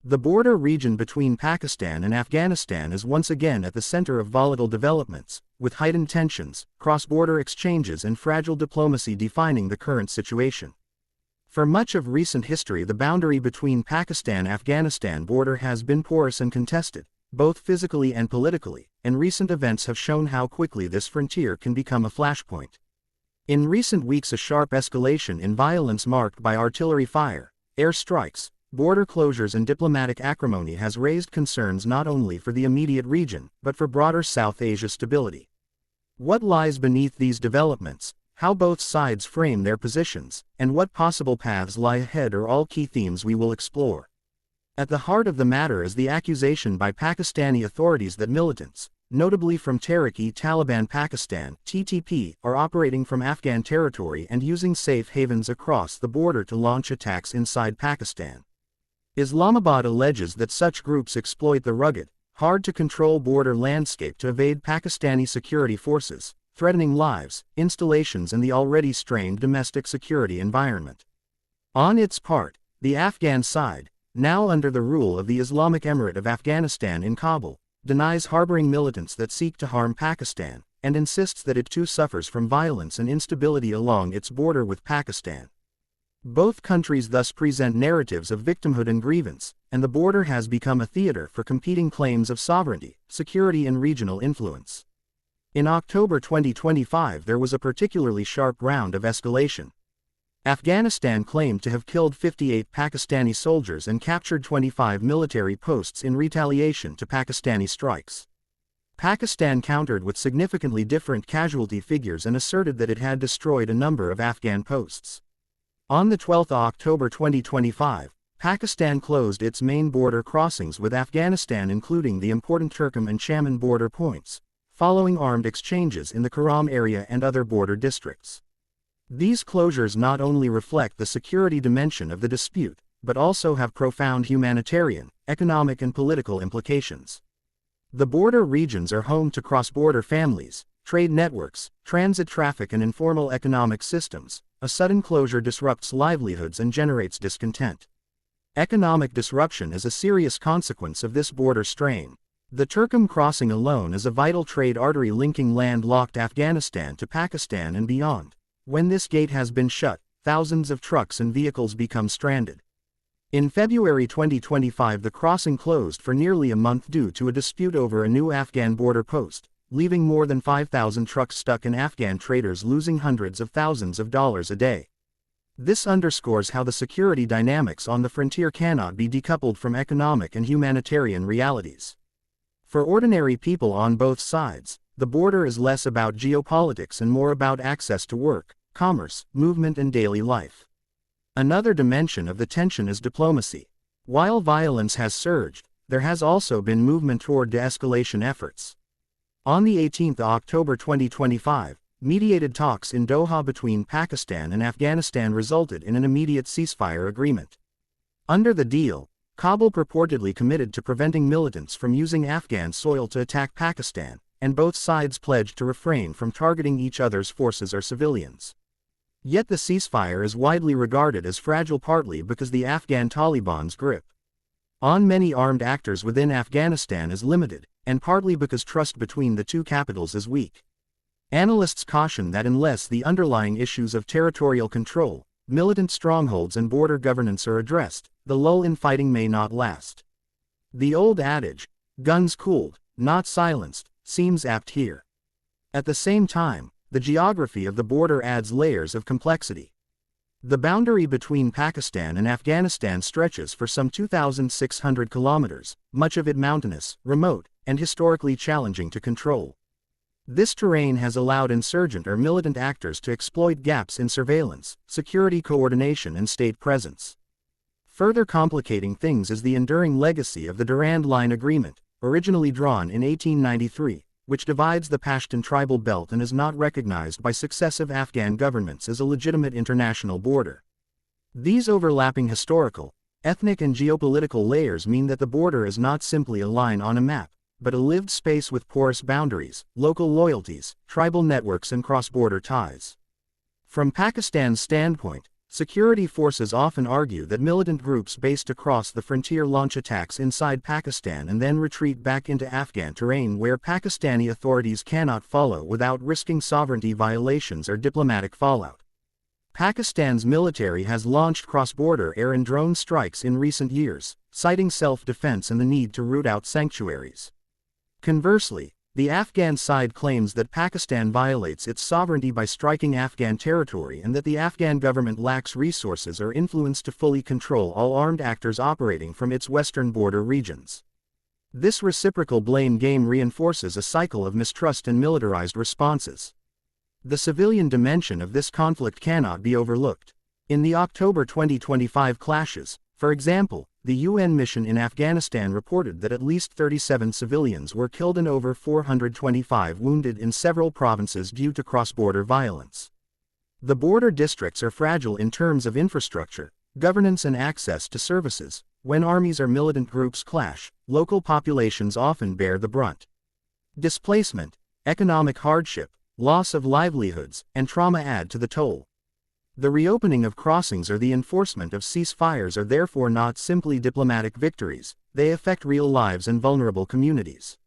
The border region between Pakistan and Afghanistan is once again at the center of volatile developments, with heightened tensions, cross-border exchanges and fragile diplomacy defining the current situation. For much of recent history, the boundary between Pakistan-Afghanistan border has been porous and contested, both physically and politically, and recent events have shown how quickly this frontier can become a flashpoint. In recent weeks, a sharp escalation in violence marked by artillery fire, air strikes, border closures and diplomatic acrimony has raised concerns not only for the immediate region, but for broader South Asia stability. What lies beneath these developments, how both sides frame their positions, and what possible paths lie ahead are all key themes we will explore. At the heart of the matter is the accusation by Pakistani authorities that militants, notably from Tehrik-e-Taliban Pakistan (TTP), are operating from Afghan territory and using safe havens across the border to launch attacks inside Pakistan. Islamabad alleges that such groups exploit the rugged, hard-to-control border landscape to evade Pakistani security forces, threatening lives, installations and the already strained domestic security environment. On its part, the Afghan side, now under the rule of the Islamic Emirate of Afghanistan in Kabul, denies harboring militants that seek to harm Pakistan, and insists that it too suffers from violence and instability along its border with Pakistan. Both countries thus present narratives of victimhood and grievance, and the border has become a theater for competing claims of sovereignty, security and regional influence. In October 2025 there was a particularly sharp round of escalation. Afghanistan claimed to have killed 58 Pakistani soldiers and captured 25 military posts in retaliation to Pakistani strikes. Pakistan countered with significantly different casualty figures and asserted that it had destroyed a number of Afghan posts. On the 12th of October 2025, Pakistan closed its main border crossings with Afghanistan, including the important Turkam and Chaman border points, following armed exchanges in the Kuram area and other border districts. These closures not only reflect the security dimension of the dispute, but also have profound humanitarian, economic and political implications. The border regions are home to cross-border families, trade networks, transit traffic and informal economic systems. A sudden closure disrupts livelihoods and generates discontent. Economic disruption is a serious consequence of this border strain. The Turkam crossing alone is a vital trade artery linking landlocked Afghanistan to Pakistan and beyond. When this gate has been shut, thousands of trucks and vehicles become stranded. In February 2025, the crossing closed for nearly a month due to a dispute over a new Afghan border post, leaving more than 5,000 trucks stuck and Afghan traders losing hundreds of thousands of dollars a day. This underscores how the security dynamics on the frontier cannot be decoupled from economic and humanitarian realities. For ordinary people on both sides, the border is less about geopolitics and more about access to work, commerce, movement and daily life. Another dimension of the tension is diplomacy. While violence has surged, there has also been movement toward de-escalation efforts. On the 18th of October 2025, mediated talks in Doha between Pakistan and Afghanistan resulted in an immediate ceasefire agreement. Under the deal, Kabul purportedly committed to preventing militants from using Afghan soil to attack Pakistan, and both sides pledged to refrain from targeting each other's forces or civilians. Yet the ceasefire is widely regarded as fragile, partly because the Afghan Taliban's grip on many armed actors within Afghanistan is limited, and partly because trust between the two capitals is weak. Analysts caution that unless the underlying issues of territorial control, militant strongholds and border governance are addressed, the lull in fighting may not last. The old adage, "guns cooled, not silenced," seems apt here. At the same time, the geography of the border adds layers of complexity. The boundary between Pakistan and Afghanistan stretches for some 2,600 kilometers, much of it mountainous, remote, and historically challenging to control. This terrain has allowed insurgent or militant actors to exploit gaps in surveillance, security coordination and state presence. Further complicating things is the enduring legacy of the Durand Line Agreement, originally drawn in 1893, which divides the Pashtun tribal belt and is not recognized by successive Afghan governments as a legitimate international border. These overlapping historical, ethnic and geopolitical layers mean that the border is not simply a line on a map, but a lived space with porous boundaries, local loyalties, tribal networks and cross-border ties. From Pakistan's standpoint, Security forces often argue that militant groups based across the frontier launch attacks inside Pakistan and then retreat back into Afghan terrain where Pakistani authorities cannot follow without risking sovereignty violations or diplomatic fallout. Pakistan's military has launched cross-border air and drone strikes in recent years, citing self-defense and the need to root out sanctuaries. Conversely, the Afghan side claims that Pakistan violates its sovereignty by striking Afghan territory and that the Afghan government lacks resources or influence to fully control all armed actors operating from its western border regions. This reciprocal blame game reinforces a cycle of mistrust and militarized responses. The civilian dimension of this conflict cannot be overlooked. In the October 2025 clashes, for example, the UN mission in Afghanistan reported that at least 37 civilians were killed and over 425 wounded in several provinces due to cross-border violence. The border districts are fragile in terms of infrastructure, governance and access to services. When armies or militant groups clash, local populations often bear the brunt. Displacement, economic hardship, loss of livelihoods, and trauma add to the toll. The reopening of crossings or the enforcement of ceasefires are therefore not simply diplomatic victories, they affect real lives and vulnerable communities.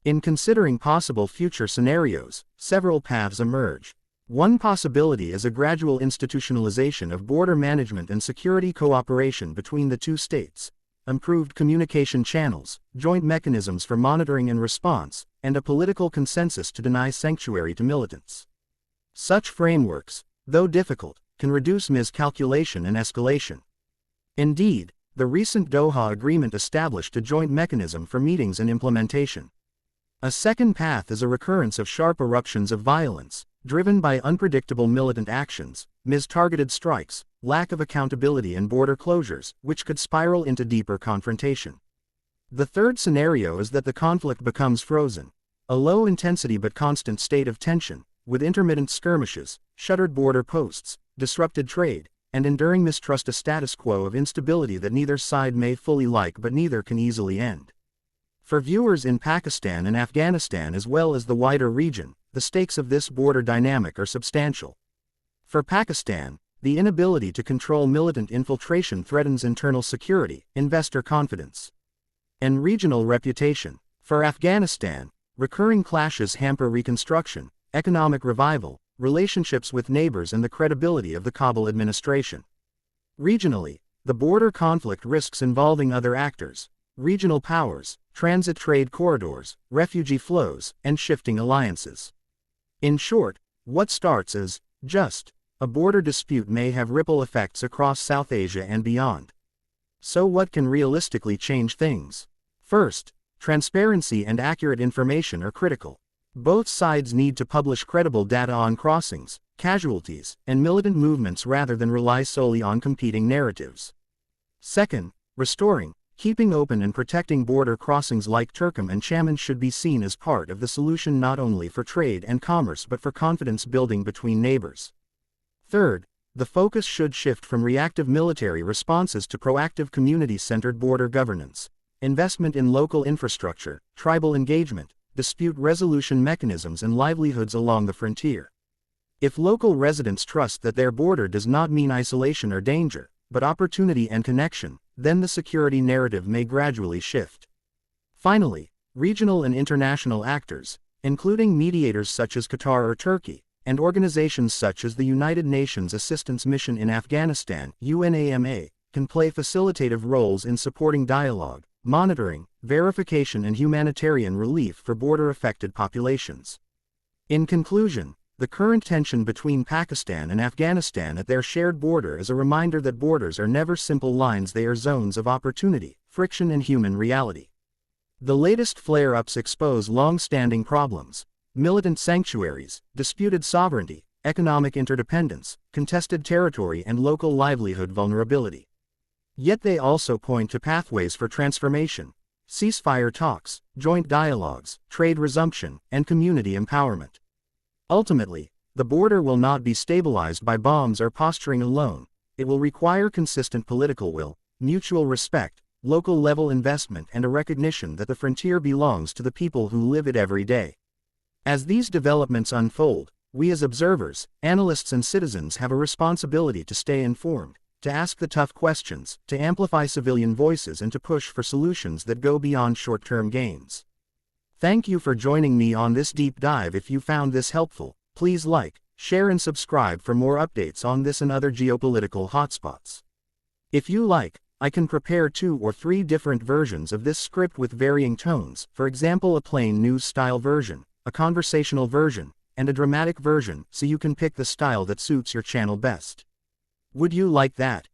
In considering possible future scenarios, several paths emerge. One possibility is a gradual institutionalization of border management and security cooperation between the two states, improved communication channels, joint mechanisms for monitoring and response, and a political consensus to deny sanctuary to militants. Such frameworks, though difficult, can reduce miscalculation and escalation. Indeed, the recent Doha Agreement established a joint mechanism for meetings and implementation. A second path is a recurrence of sharp eruptions of violence, driven by unpredictable militant actions, mistargeted strikes, lack of accountability and border closures, which could spiral into deeper confrontation. The third scenario is that the conflict becomes frozen, a low-intensity but constant state of tension, with intermittent skirmishes, shuttered border posts, disrupted trade, and enduring mistrust, a status quo of instability that neither side may fully like but neither can easily end. For viewers in Pakistan and Afghanistan as well as the wider region, the stakes of this border dynamic are substantial. For Pakistan, the inability to control militant infiltration threatens internal security, investor confidence, and regional reputation. For Afghanistan, recurring clashes hamper reconstruction, economic revival, relationships with neighbors and the credibility of the Kabul administration. Regionally, the border conflict risks involving other actors, regional powers, transit trade corridors, refugee flows, and shifting alliances. In short, what starts as just a border dispute may have ripple effects across South Asia and beyond. So what can realistically change things? First, transparency and accurate information are critical. Both sides need to publish credible data on crossings, casualties, and militant movements rather than rely solely on competing narratives. Second, restoring, keeping open and protecting border crossings like Turkham and Chaman should be seen as part of the solution not only for trade and commerce but for confidence building between neighbors. Third, the focus should shift from reactive military responses to proactive community-centered border governance, investment in local infrastructure, tribal engagement, dispute resolution mechanisms and livelihoods along the frontier. If local residents trust that their border does not mean isolation or danger, but opportunity and connection, then the security narrative may gradually shift. Finally, regional and international actors, including mediators such as Qatar or Turkey, and organizations such as the United Nations Assistance Mission in Afghanistan, UNAMA, can play facilitative roles in supporting dialogue, monitoring, verification and humanitarian relief for border-affected populations. In conclusion, the current tension between Pakistan and Afghanistan at their shared border is a reminder that borders are never simple lines, they are zones of opportunity, friction and human reality. The latest flare-ups expose long-standing problems: militant sanctuaries, disputed sovereignty, economic interdependence, contested territory and local livelihood vulnerability. Yet they also point to pathways for transformation: ceasefire talks, joint dialogues, trade resumption, and community empowerment. Ultimately, the border will not be stabilized by bombs or posturing alone. It will require consistent political will, mutual respect, local-level investment and a recognition that the frontier belongs to the people who live it every day. As these developments unfold, We as observers, analysts and citizens have a responsibility to stay informed, to ask the tough questions, to amplify civilian voices and to push for solutions that go beyond short-term gains. Thank you for joining me on this deep dive. If you found this helpful, please like, share and subscribe for more updates on this and other geopolitical hotspots. If you like, I can prepare 2 or 3 different versions of this script with varying tones, for example a plain news-style version, a conversational version, and a dramatic version, so you can pick the style that suits your channel best. Would you like that?